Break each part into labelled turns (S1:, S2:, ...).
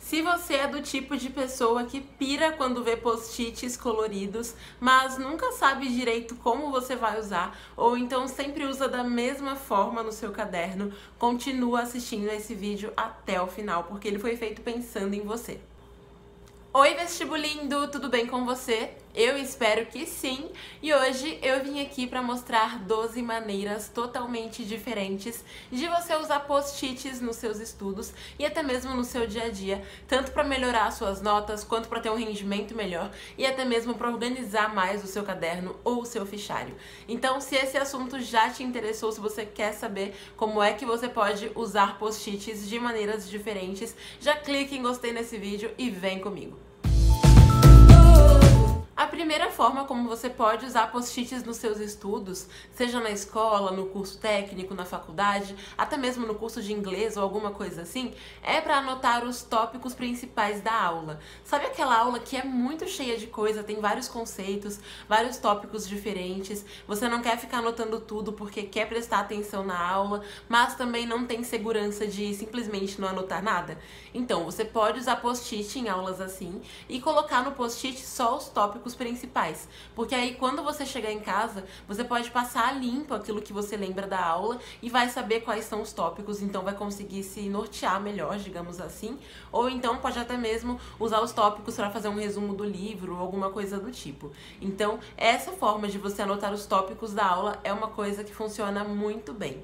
S1: Se você é do tipo de pessoa que pira quando vê post-its coloridos, mas nunca sabe direito como você vai usar, ou então sempre usa da mesma forma no seu caderno, continua assistindo esse vídeo até o final, porque ele foi feito pensando em você. Oi vestibulindo, tudo bem com você? Eu espero que sim, e hoje eu vim aqui para mostrar 12 maneiras totalmente diferentes de você usar post-its nos seus estudos e até mesmo no seu dia a dia, tanto para melhorar suas notas, quanto para ter um rendimento melhor e até mesmo para organizar mais o seu caderno ou o seu fichário. Então, se esse assunto já te interessou, se você quer saber como é que você pode usar post-its de maneiras diferentes, já clique em gostei nesse vídeo e vem comigo. A primeira forma como você pode usar post-its nos seus estudos, seja na escola, no curso técnico, na faculdade, até mesmo no curso de inglês ou alguma coisa assim, é para anotar os tópicos principais da aula. Sabe aquela aula que é muito cheia de coisa, tem vários conceitos, vários tópicos diferentes, você não quer ficar anotando tudo porque quer prestar atenção na aula, mas também não tem segurança de simplesmente não anotar nada? Então, você pode usar post-it em aulas assim e colocar no post-it só os tópicos principais, porque aí quando você chegar em casa, você pode passar a limpo aquilo que você lembra da aula e vai saber quais são os tópicos, então vai conseguir se nortear melhor, digamos assim, ou então pode até mesmo usar os tópicos para fazer um resumo do livro ou alguma coisa do tipo. Então, essa forma de você anotar os tópicos da aula é uma coisa que funciona muito bem.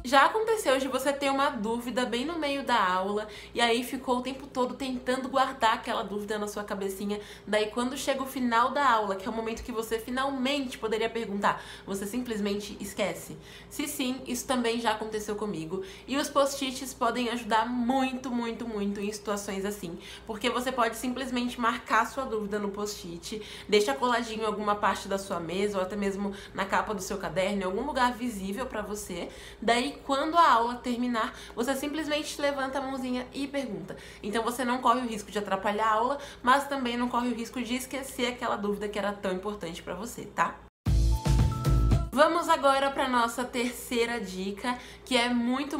S1: Já aconteceu de você ter uma dúvida bem no meio da aula e aí ficou o tempo todo tentando guardar aquela dúvida na sua cabecinha, daí quando chega o final da aula, que é o momento que você finalmente poderia perguntar, você simplesmente esquece? Se sim, isso também já aconteceu comigo e os post-its podem ajudar muito em situações assim, porque você pode simplesmente marcar sua dúvida no post-it, deixa coladinho em alguma parte da sua mesa ou até mesmo na capa do seu caderno, em algum lugar visível para você, daí quando a aula terminar, você simplesmente levanta a mãozinha e pergunta. Então você não corre o risco de atrapalhar a aula, mas também não corre o risco de esquecer aquela dúvida que era tão importante para você, tá? Vamos agora para nossa terceira dica, que é muito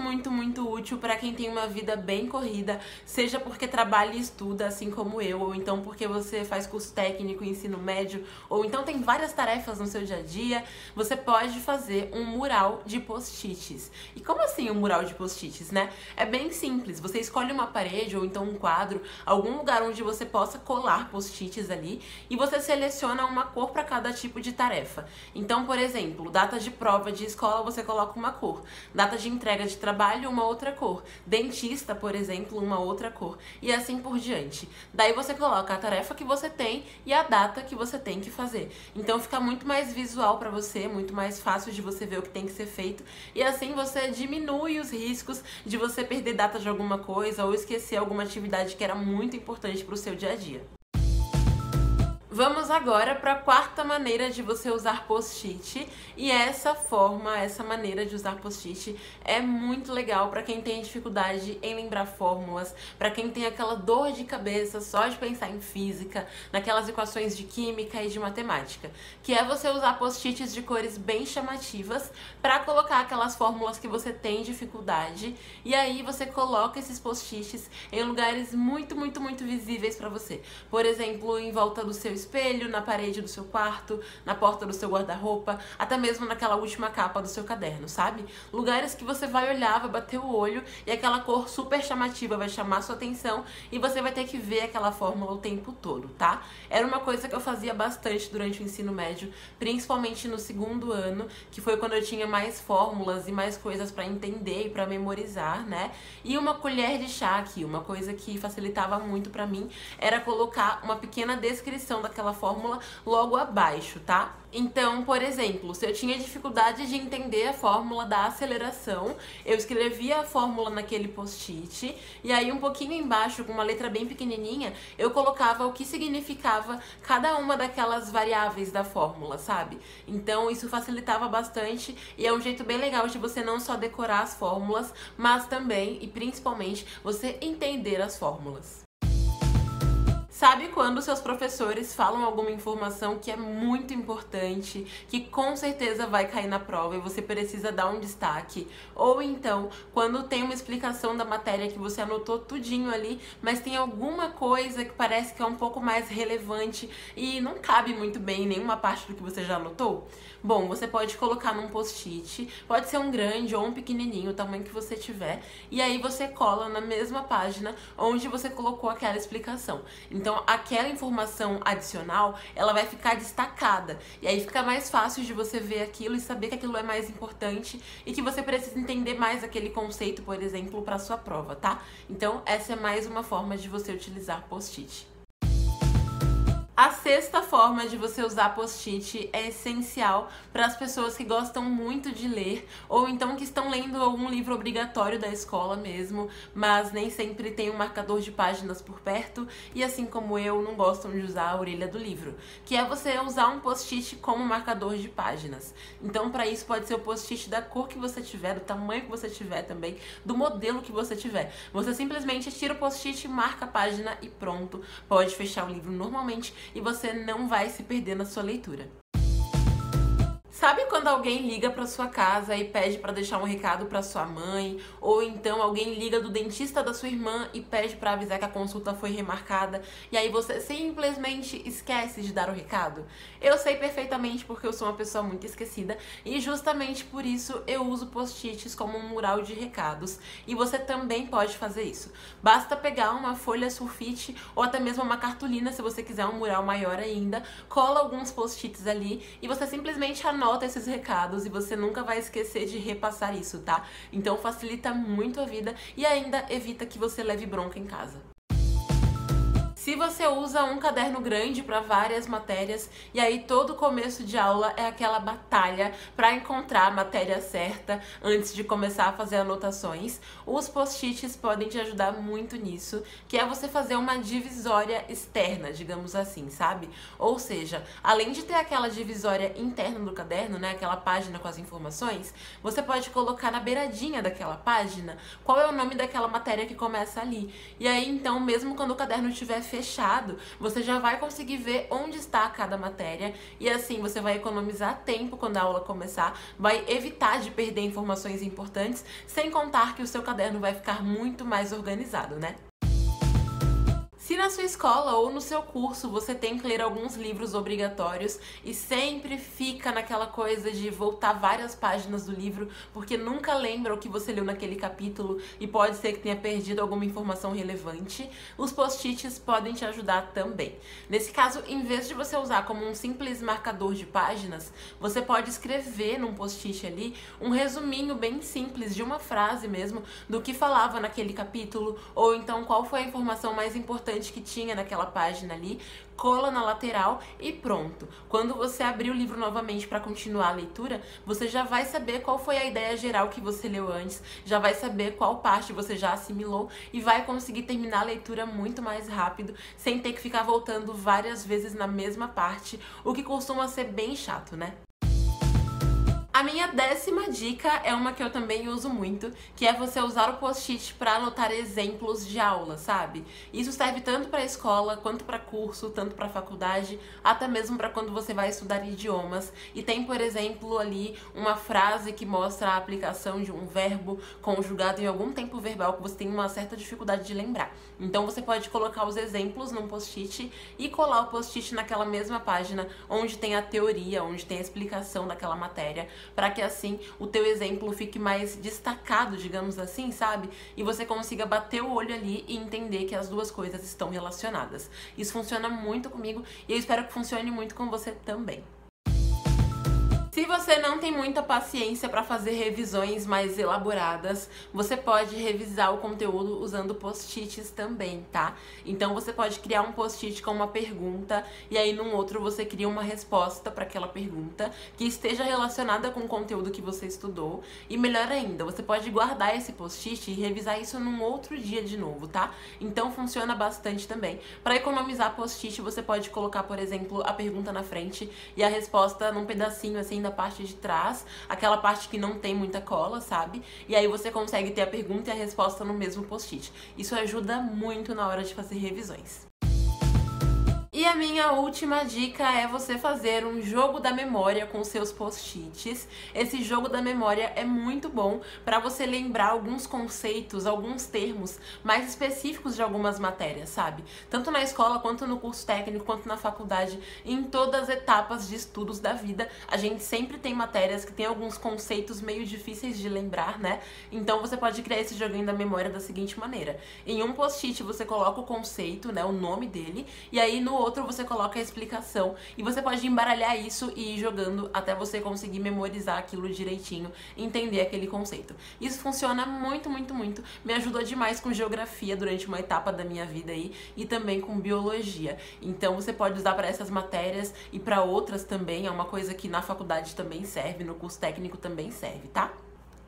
S1: útil para quem tem uma vida bem corrida, seja porque trabalha e estuda, assim como eu, ou então porque você faz curso técnico, ensino médio, ou então tem várias tarefas no seu dia a dia. Você pode fazer um mural de post-its. E como assim um mural de post-its, né? É bem simples, você escolhe uma parede ou então um quadro, algum lugar onde você possa colar post-its ali, e você seleciona uma cor para cada tipo de tarefa. Então, por exemplo, data de prova de escola, você coloca uma cor. Data de entrega de trabalho, uma outra cor. Dentista, por exemplo, uma outra cor. E assim por diante. Daí você coloca a tarefa que você tem e a data que você tem que fazer. Então fica muito mais visual para você, muito mais fácil de você ver o que tem que ser feito. E assim você diminui os riscos de você perder data de alguma coisa ou esquecer alguma atividade que era muito importante para o seu dia a dia. Vamos agora para a quarta maneira de você usar post-it, e essa maneira de usar post-it é muito legal para quem tem dificuldade em lembrar fórmulas, para quem tem aquela dor de cabeça só de pensar em física, naquelas equações de química e de matemática, que é você usar post-its de cores bem chamativas para colocar aquelas fórmulas que você tem dificuldade, e aí você coloca esses post-its em lugares muito visíveis para você. Por exemplo, em volta do seu espelho, na parede do seu quarto, na porta do seu guarda-roupa, até mesmo naquela última capa do seu caderno, sabe? Lugares que você vai olhar, vai bater o olho e aquela cor super chamativa vai chamar sua atenção e você vai ter que ver aquela fórmula o tempo todo, tá? Era uma coisa que eu fazia bastante durante o ensino médio, principalmente no segundo ano, que foi quando eu tinha mais fórmulas e mais coisas pra entender e pra memorizar, né? E uma colher de chá aqui, uma coisa que facilitava muito pra mim, era colocar uma pequena descrição daquela fórmula logo abaixo, tá? Então, por exemplo, se eu tinha dificuldade de entender a fórmula da aceleração, eu escrevia a fórmula naquele post-it e aí um pouquinho embaixo, com uma letra bem pequenininha, eu colocava o que significava cada uma daquelas variáveis da fórmula, sabe? Então, isso facilitava bastante e é um jeito bem legal de você não só decorar as fórmulas, mas também e principalmente você entender as fórmulas. Sabe quando seus professores falam alguma informação que é muito importante, que com certeza vai cair na prova e você precisa dar um destaque? Ou então, quando tem uma explicação da matéria que você anotou tudinho ali, mas tem alguma coisa que parece que é um pouco mais relevante e não cabe muito bem em nenhuma parte do que você já anotou? Bom, você pode colocar num post-it, pode ser um grande ou um pequenininho, o tamanho que você tiver, e aí você cola na mesma página onde você colocou aquela explicação. Então, aquela informação adicional, ela vai ficar destacada. E aí fica mais fácil de você ver aquilo e saber que aquilo é mais importante e que você precisa entender mais aquele conceito, por exemplo, para sua prova, tá? Então, essa é mais uma forma de você utilizar post-it. A sexta forma de você usar post-it é essencial para as pessoas que gostam muito de ler ou então que estão lendo algum livro obrigatório da escola mesmo, mas nem sempre tem um marcador de páginas por perto e, assim como eu, não gostam de usar a orelha do livro, que é você usar um post-it como marcador de páginas. Então, para isso pode ser o post-it da cor que você tiver, do tamanho que você tiver também, do modelo que você tiver. Você simplesmente tira o post-it, marca a página e pronto. Pode fechar o livro normalmente e você não vai se perder na sua leitura. Sabe quando alguém liga para sua casa e pede para deixar um recado para sua mãe? Ou então alguém liga do dentista da sua irmã e pede para avisar que a consulta foi remarcada e aí você simplesmente esquece de dar o recado? Eu sei perfeitamente porque eu sou uma pessoa muito esquecida e justamente por isso eu uso post-its como um mural de recados e você também pode fazer isso. Basta pegar uma folha sulfite ou até mesmo uma cartolina se você quiser um mural maior ainda, cola alguns post-its ali e você simplesmente anota esses recados e você nunca vai esquecer de repassar isso, tá? Então facilita muito a vida e ainda evita que você leve bronca em casa. Se você usa um caderno grande para várias matérias e aí todo começo de aula é aquela batalha para encontrar a matéria certa antes de começar a fazer anotações, os post-its podem te ajudar muito nisso, que é você fazer uma divisória externa, digamos assim, sabe? Ou seja, além de ter aquela divisória interna do caderno, né, aquela página com as informações, você pode colocar na beiradinha daquela página qual é o nome daquela matéria que começa ali. E aí então, mesmo quando o caderno estiver fechado, você já vai conseguir ver onde está cada matéria e assim você vai economizar tempo quando a aula começar, vai evitar de perder informações importantes, sem contar que o seu caderno vai ficar muito mais organizado, né? Se na sua escola ou no seu curso você tem que ler alguns livros obrigatórios e sempre fica naquela coisa de voltar várias páginas do livro porque nunca lembra o que você leu naquele capítulo e pode ser que tenha perdido alguma informação relevante, os post-its podem te ajudar também. Nesse caso, em vez de você usar como um simples marcador de páginas, você pode escrever num post-it ali um resuminho bem simples de uma frase mesmo do que falava naquele capítulo ou então qual foi a informação mais importante que tinha naquela página ali, cola na lateral e pronto. Quando você abrir o livro novamente para continuar a leitura, você já vai saber qual foi a ideia geral que você leu antes, já vai saber qual parte você já assimilou e vai conseguir terminar a leitura muito mais rápido, sem ter que ficar voltando várias vezes na mesma parte, o que costuma ser bem chato, né? A minha 10ª dica é uma que eu também uso muito, que é você usar o post-it para anotar exemplos de aula, sabe? Isso serve tanto para a escola, quanto para curso, tanto para faculdade, até mesmo para quando você vai estudar idiomas. E tem, por exemplo, ali uma frase que mostra a aplicação de um verbo conjugado em algum tempo verbal que você tem uma certa dificuldade de lembrar. Então você pode colocar os exemplos num post-it e colar o post-it naquela mesma página onde tem a teoria, onde tem a explicação daquela matéria, para que assim o teu exemplo fique mais destacado, digamos assim, sabe? E você consiga bater o olho ali e entender que as duas coisas estão relacionadas. Isso funciona muito comigo e eu espero que funcione muito com você também. Se você não tem muita paciência para fazer revisões mais elaboradas, você pode revisar o conteúdo usando post-its também, tá? Então você pode criar um post-it com uma pergunta e aí num outro você cria uma resposta para aquela pergunta que esteja relacionada com o conteúdo que você estudou. E melhor ainda, você pode guardar esse post-it e revisar isso num outro dia de novo, tá? Então funciona bastante também. Para economizar post-it, você pode colocar, por exemplo, a pergunta na frente e a resposta num pedacinho assim da parte de trás, aquela parte que não tem muita cola, sabe? E aí você consegue ter a pergunta e a resposta no mesmo post-it. Isso ajuda muito na hora de fazer revisões. E a minha última dica é você fazer um jogo da memória com seus post-its. Esse jogo da memória é muito bom para você lembrar alguns conceitos, alguns termos mais específicos de algumas matérias, sabe? Tanto na escola, quanto no curso técnico, quanto na faculdade, em todas as etapas de estudos da vida, a gente sempre tem matérias que tem alguns conceitos meio difíceis de lembrar, né? Então você pode criar esse joguinho da memória da seguinte maneira. Em um post-it você coloca o conceito, né, o nome dele, e aí no outro você coloca a explicação e você pode embaralhar isso e ir jogando até você conseguir memorizar aquilo direitinho, entender aquele conceito. Isso funciona muito, muito, muito. Me ajudou demais com geografia durante uma etapa da minha vida aí e também com biologia. Então você pode usar para essas matérias e para outras também. É uma coisa que na faculdade também serve, no curso técnico também serve, tá?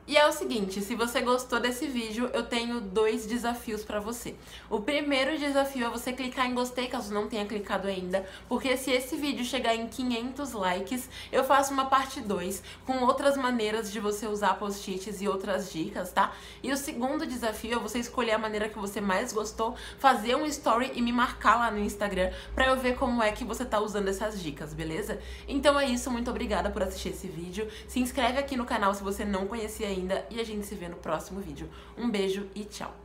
S1: E é o seguinte, se você gostou desse vídeo, eu tenho 2 desafios pra você. O primeiro desafio é você clicar em gostei, caso não tenha clicado ainda, porque se esse vídeo chegar em 500 likes, eu faço uma parte 2 com outras maneiras de você usar post-its e outras dicas, tá? E o segundo desafio é você escolher a maneira que você mais gostou, fazer um story e me marcar lá no Instagram pra eu ver como é que você tá usando essas dicas, beleza? Então é isso, muito obrigada por assistir esse vídeo. Se inscreve aqui no canal se você não conhecia ainda e a gente se vê no próximo vídeo. Um beijo e tchau!